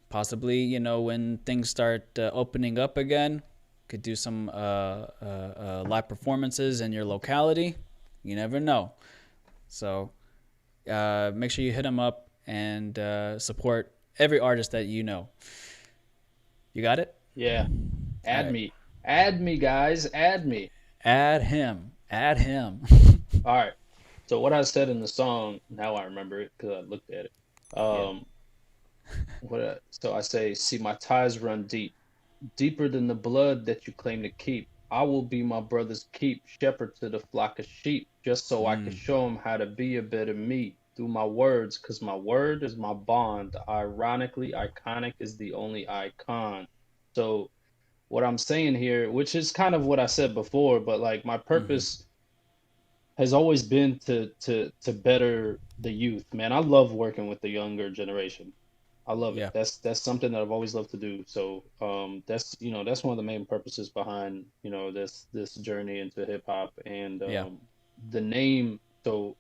Possibly, when things start opening up again, could do some live performances in your locality. You never know. So make sure you hit him up and support every artist that you know. You got it? Yeah. All Add right. me. Add me, guys. Add me. Add him. Add him. All right. So what I said in the song, now I remember it because I looked at it. Yeah. Um, so I say, see, my ties run deep, deeper than the blood that you claim to keep. I will be my brother's keep, shepherd to the flock of sheep, just so I can Mm, show him how to be a better me through my words, because my word is my bond. Ironically, iconic is the only icon. So what I'm saying here, which is kind of what I said before, but like my mm-hmm. purpose has always been to better the youth, man. I love working with the younger generation. I love it. Yeah. That's something that I've always loved to do. So that's that's one of the main purposes behind this journey into hip hop and Yeah. the name. So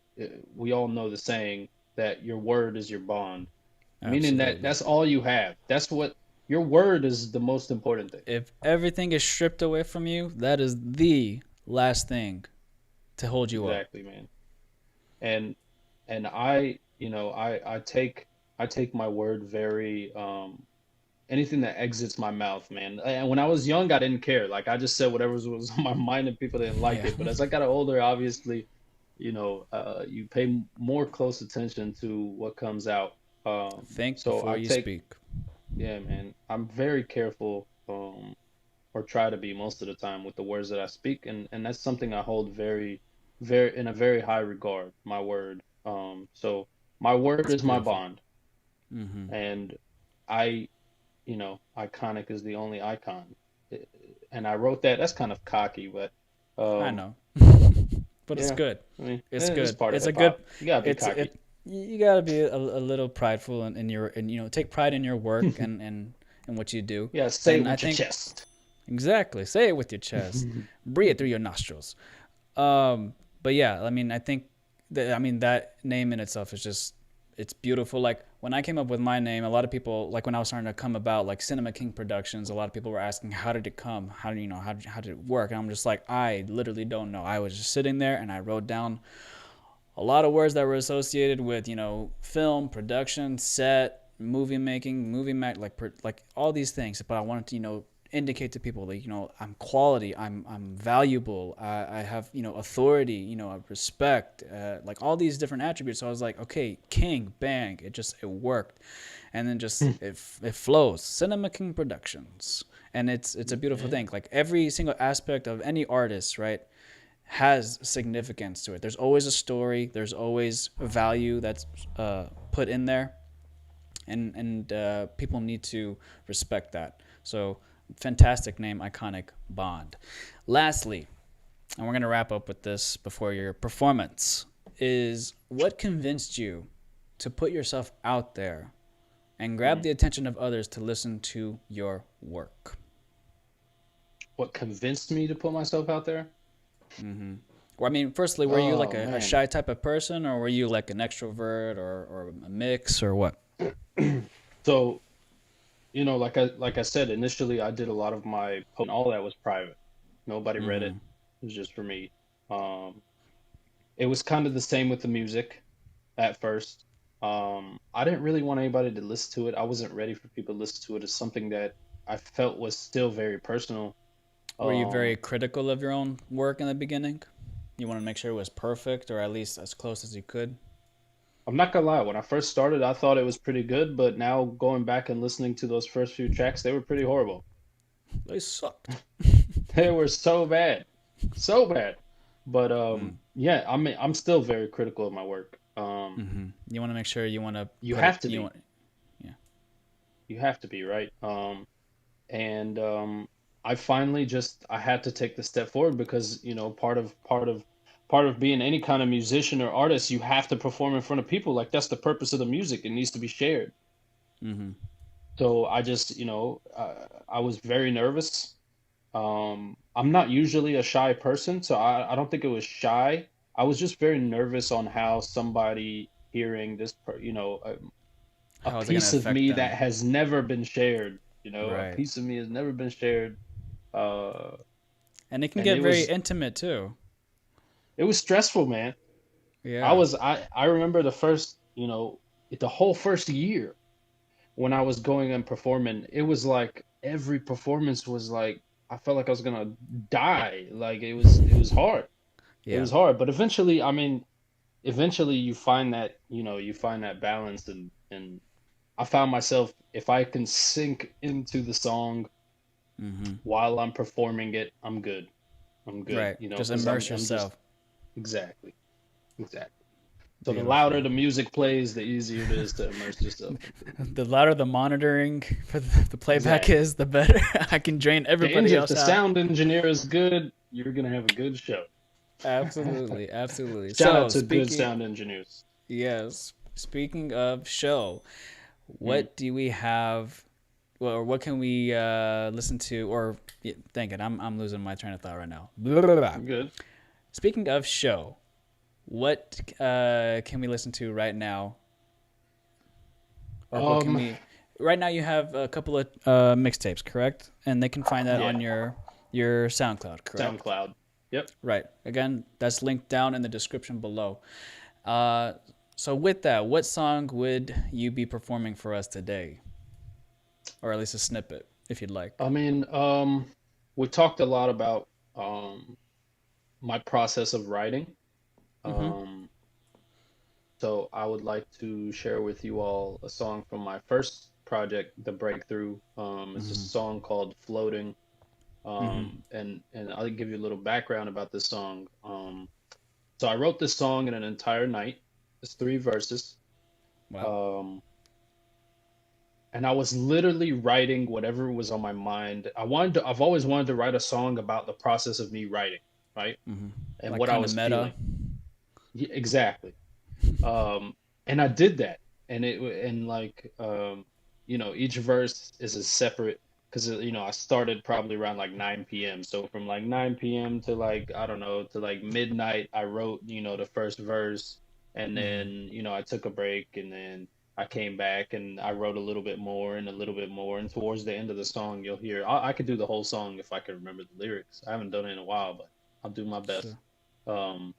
we all know the saying that your word is your bond, meaning that Absolutely. that's all you have. That's what your word is the most important thing. If everything is stripped away from you, that is the last thing to hold you up. Exactly, man. And I take my word very anything that exits my mouth, man. And when I was young, I didn't care. Like I just said whatever was on my mind, and people didn't like Yeah. it. But as I got older, obviously, you pay more close attention to what comes out. Think So before I you take, speak. yeah, man, I'm very careful, or try to be most of the time with the words that I speak, and that's something I hold very in a very high regard. My word. So my word It's is my beautiful. bond, Mm-hmm. and I iconic is the only icon. Eh, And I wrote that. That's kind of cocky, but I um, know. But it's yeah. good. I mean, It's it's good. part of It's a hip good. hop. You gotta be It's cocky. it. You gotta be a little prideful in your and take pride in your work and what you do. Yeah, say it And I with your think chest. exactly say it with your chest, breathe it through your nostrils. But yeah, I mean, I think that name in itself is just it's beautiful. Like when I came up with my name, a lot of people like when I was starting to come about like Cinema King Productions, a lot of people were asking how did it come? How did how did it work? And I'm just like I literally don't know. I was just sitting there and I wrote down a lot of words that were associated with film production, set, movie making, like all these things. But I wanted to indicate to people that I'm quality, I'm valuable, I have authority, respect, like all these different attributes. So I was like, okay, king, bang, it worked, and then just it flows. Cinema King Productions, and it's a beautiful Yeah. thing. Like every single aspect of any artist, right? Has significance to it. There's always a story. There's always a value that's put in there, and people need to respect that. So, fantastic name, iconic Bond. Lastly, and we're gonna wrap up with this before your performance, is what convinced you to put yourself out there and grab Hmm. the attention of others to listen to your work? What convinced me to put myself out there? Or I mean, firstly, were you like Oh a man. shy type of person, or were you like an extrovert, or a mix, or what? So like I said initially, I did a lot of my post all that was private. Nobody read it. Mm-hmm. It was just for me. Um, it was kind of the same with the music at first. I didn't really want anybody to listen to it. I wasn't ready for people to listen to it. It's something that I felt was still very personal. Were you very Um, critical of your own work in the beginning? You want to make sure it was perfect, or at least as close as you could? I'm not gonna lie, when I first started, I thought it was pretty good, but now going back and listening to those first few tracks, they were pretty horrible. They sucked. They were so bad, so bad. But Mm. yeah, I'm still very critical of my work. Mm-hmm. You want to make sure you want to You put it. have to You be, want, yeah. you have to be, right? And I finally just I had to take the step forward because part of being any kind of musician or artist, you have to perform in front of people. Like that's the purpose of the music. It needs to be shared. Mm-hmm. So I just, I was very nervous. I'm not usually a shy person, so I don't think it was shy. I was just very nervous on how somebody hearing a How is it gonna piece of affect me that them? has never been shared, a Right. piece of me has never been shared. Uh, And it can and get very intimate too. it was stressful, man. Yeah. I remember the whole first year when I was going and performing, it was like every performance was like I felt like I was gonna die. Like it was hard. It Yeah. was hard, but eventually, I mean, eventually you find that balance and I found myself if I can sink into the song Mm-hmm. while I'm performing it, I'm good. I'm good, Right. Just because immerse I'm just yourself. exactly, exactly. So the louder Beautiful. the music plays, the easier it is to immerse yourself into the The music. louder the monitoring for the playback Exactly. is, the better. I can drain everybody If else the out. sound engineer is good, you're gonna have a good show. Absolutely, absolutely. Shout out So to good speaking, sound engineers. yes, speaking of show, Mm, what do we have? Well, or what can we listen to? Or yeah, thinking, I'm losing my train of thought right now. Blah, blah, blah. good. Speaking of show, what can we listen to right now, or what can Um, we? Right now, you have a couple of mixtapes, correct? And they can find that yeah, on your SoundCloud, correct? SoundCloud. Yep. Right. Again, that's linked down in the description below. Uh, so with that, what song would you be performing for us today, or at least a snippet, if you'd like? I mean, we talked a lot about um my process of writing. Mm-hmm. Um, so I would like to share with you all a song from my first project, The Breakthrough. It's a Mm-hmm. song called Floating. Mm-hmm. And I'll give you a little background about this song. So I wrote this song in an entire night. It's three verses. Wow. Um, and I was literally writing whatever was on my mind. I've always wanted to write a song about the process of me writing, right? Mm-hmm. And Like what I kind of was meta. feeling. Yeah, exactly. And I did that. And each verse is a separate because I started probably around like 9 p.m. So from like 9 p.m. to like I don't know to like midnight, I wrote the first verse, and Mm-hmm. then I took a break, and then I came back and I wrote a little bit more and a little bit more, and towards the end of the song, you'll hear I could do the whole song if I could remember the lyrics. I haven't done it in a while, but I'll do my best. Sure. Um,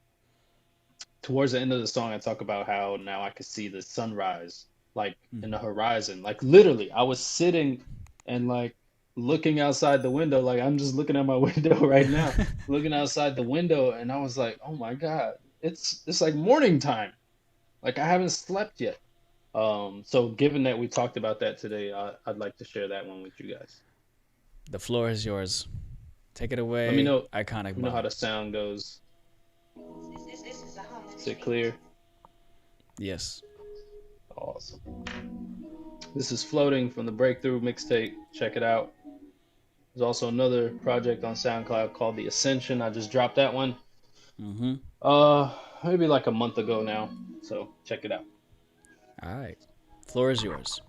Towards the end of the song, I talk about how now I could see the sunrise, like in the horizon. Like literally, I was sitting and like looking outside the window, like I'm just looking at my window right now, looking outside the window, and I was like, oh my God, it's like morning time. Like I haven't slept yet. So given that we talked about that today, I'd like to share that one with you guys. The floor is yours. Take it Let me away, know, let iconic me know how bomb. the sound goes. Is it clear? Yes. Awesome. This is Floating from the Breakthrough mixtape. Check it out. There's also another project on SoundCloud called The Ascension. I just dropped that one. Mm-hmm. Uh, maybe like a month ago now. So check it out. All right. Floor is yours.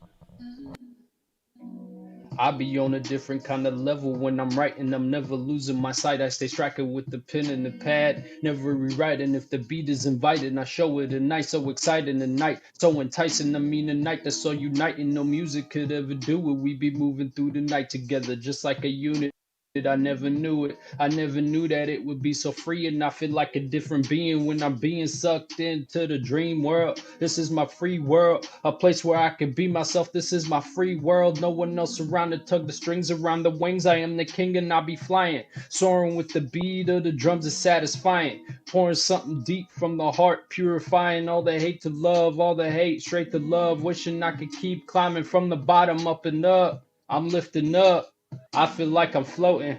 I be on a different kind of level when I'm writing. I'm never losing my sight. I stay striking with the pen and the pad, never rewriting. If the beat is invited, I show it a night. So exciting the night, so enticing. I mean, a night that's so uniting. No music could ever do it. We be moving through the night together, just like a unit. I never knew it. I never knew that it would be so free, and I feel like a different being when I'm being sucked into the dream world. This is my free world, a place where I can be myself. This is my free world. No one else around to tug the strings around the wings. I am the king and I'll be flying, soaring with the beat of the drums is satisfying. Pouring something deep from the heart, purifying all the hate to love, all the hate straight to love. Wishing I could keep climbing from the bottom up and up. I'm lifting up. I feel like I'm floating.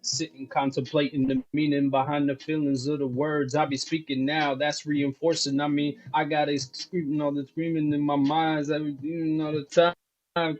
Sitting contemplating the meaning behind the feelings of the words I be speaking now. That's reinforcing. I mean, I got it screaming all the screaming in my minds every all the time.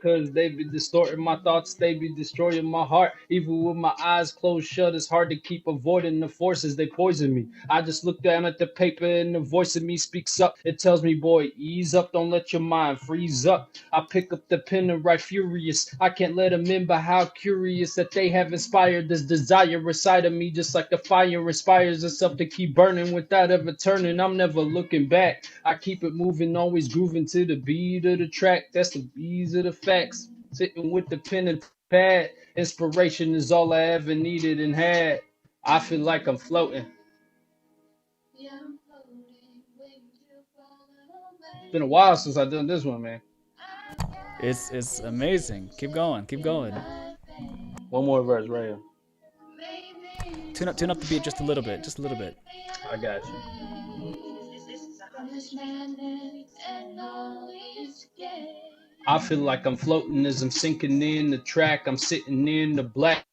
Cause they be distorting my thoughts, they be destroying my heart. Even with my eyes closed shut, it's hard to keep avoiding the forces, they poison me. I just look down at the paper and the voice of me speaks up. It tells me, boy, ease up, don't let your mind freeze up. I pick up the pen and write furious. I can't let them in, but how curious that they have inspired this desire inside of me, just like the fire inspires itself to keep burning without ever turning. I'm never looking back. I keep it moving, always grooving to the beat of the track. That's the beats of the facts. Sitting with the pen and pad. Inspiration is all I ever needed and had. I feel like I'm floating. It's been a while since I done this one, man. It's amazing. Keep going. Keep going. One more verse right here. Tune up the beat just a little bit. Just a little bit. I got you. I feel like I'm floating as I'm sinking in the track. I'm sitting in the black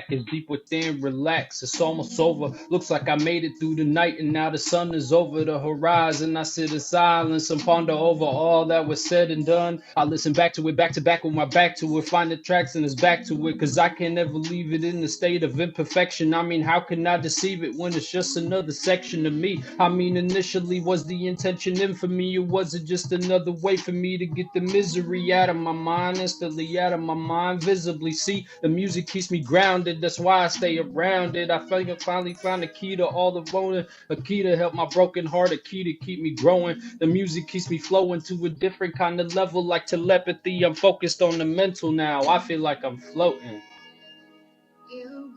is deep within, relax. It's almost over. Looks like I made it through the night, and now the sun is over the horizon. I sit in silence and ponder over all that was said and done. I listen back to it, back to back with my back to it. Find the tracks and it's back to it, cause I can never leave it in the state of imperfection. I mean, how can I deceive it when it's just another section of me? I mean, initially was the intention in for me, it wasn't just another way for me to get the misery out of my mind, instantly out of my mind, visibly. See, the music keeps me grounded, that's why I stay around it. I feel I finally found a key to all the rolling, a key to help my broken heart, a key to keep me growing. The music keeps me flowing to a different kind of level, like telepathy. I'm focused on the mental now. I feel like I'm floating.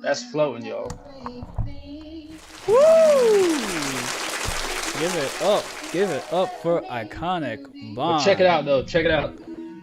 That's floating, y'all. Woo! Give it up. Give it up for iconic But check it bond. out though. Check it out.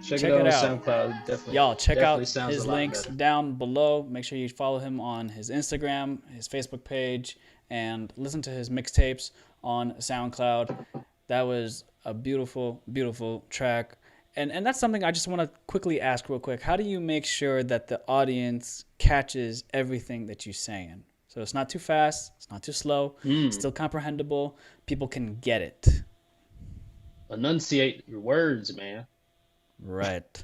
Check it Check out it on out. SoundCloud. Definitely, Y'all, check definitely out sounds a his lot links better. down below. Make sure you follow him on his Instagram, his Facebook page, and listen to his mixtapes on SoundCloud. That was a beautiful, beautiful track. And that's something I just want to quickly ask real quick. How do you make sure that the audience catches everything that you're saying? So it's not too fast, it's not too slow, it's Mm. still comprehensible. People can get it. Enunciate your words, man. Right.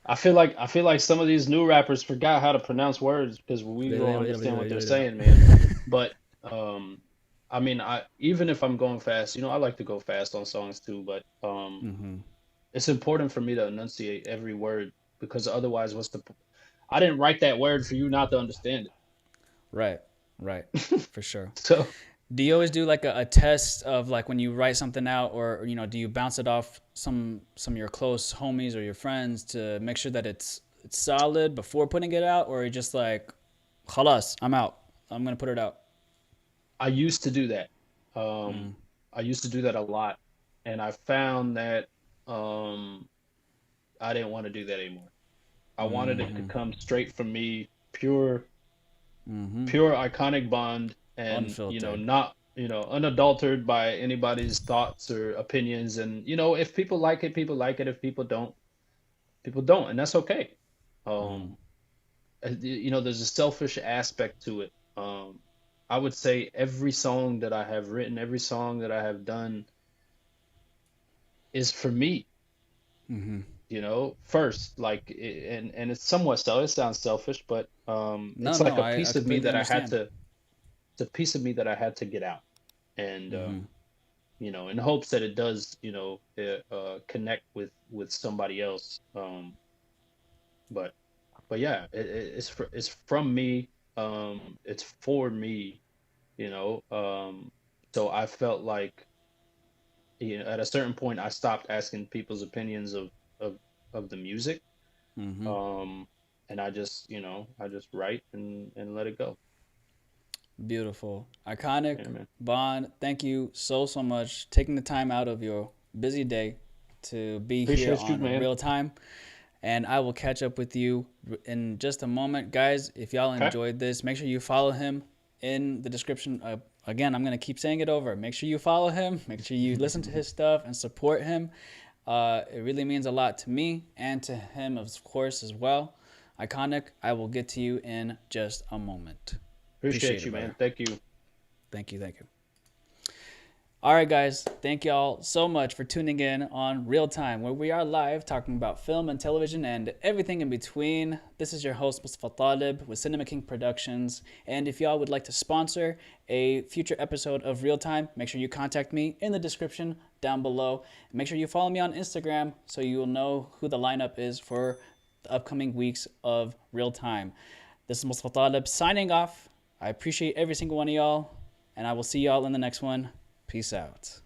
I feel like some of these new rappers forgot how to pronounce words because we don't understand what they're saying, man. But um, I mean, I even if I'm going fast, I like to go fast on songs too. But Mm-hmm. it's important for me to enunciate every word because otherwise, I didn't write that word for you not to understand Right. Right. it. For sure. So Do you always do like a test of like when you write something out, or do you bounce it off some of your close homies or your friends to make sure that it's solid before putting it out, or are you just like, "Khalas, I'm out. I'm gonna put it out." I used to do that. Mm, Um, I used to do that a lot, and I found that um, I didn't want to do that anymore. I wanted it to mm-hmm, come straight from me, pure, mm-hmm. pure iconic bond, and Unfiltered. not unadulterated by anybody's thoughts or opinions. And if people like it, people like it. If people don't, and that's okay. Mm, There's a selfish aspect to it. I would say every song that I have written, every song that I have done is for me, Mm-hmm. first, like, and it's somewhat it sounds selfish, but No, it's no, like a I piece of me completely that I had understand. to it's a piece of me that I had to get out. And Mm-hmm. in hopes that it does, connect with somebody else. But yeah, it's from me. It's for me, you know. So I felt like, at a certain point I stopped asking people's opinions of of the music. Mm-hmm. Um, and I just write and let it go. Beautiful. Iconic. Yeah, man. Bond, thank you so, so much taking the time out of your busy day to be here Appreciate you, on man. Real Time. And I will catch up with you in just a moment. Guys, if y'all Okay. enjoyed this, make sure you follow him in the description. Again, I'm going to keep saying it over. Make sure you follow him. Make sure you listen to his stuff and support him. It really means a lot to me and to him, of course, as well. Iconic, I will get to you in just a moment. Appreciate Appreciate it, you, man. brother. Thank you. Thank you. Thank you. All right, guys. Thank y'all so much for tuning in on Real Time, where we are live talking about film and television and everything in between. This is your host, Mustafa Talib with Cinema King Productions. And if y'all would like to sponsor a future episode of Real Time, make sure you contact me in the description down below. Make sure you follow me on Instagram so you will know who the lineup is for the upcoming weeks of Real Time. This is Mustafa Talib signing off. I appreciate every single one of y'all, and I will see y'all in the next one. Peace out.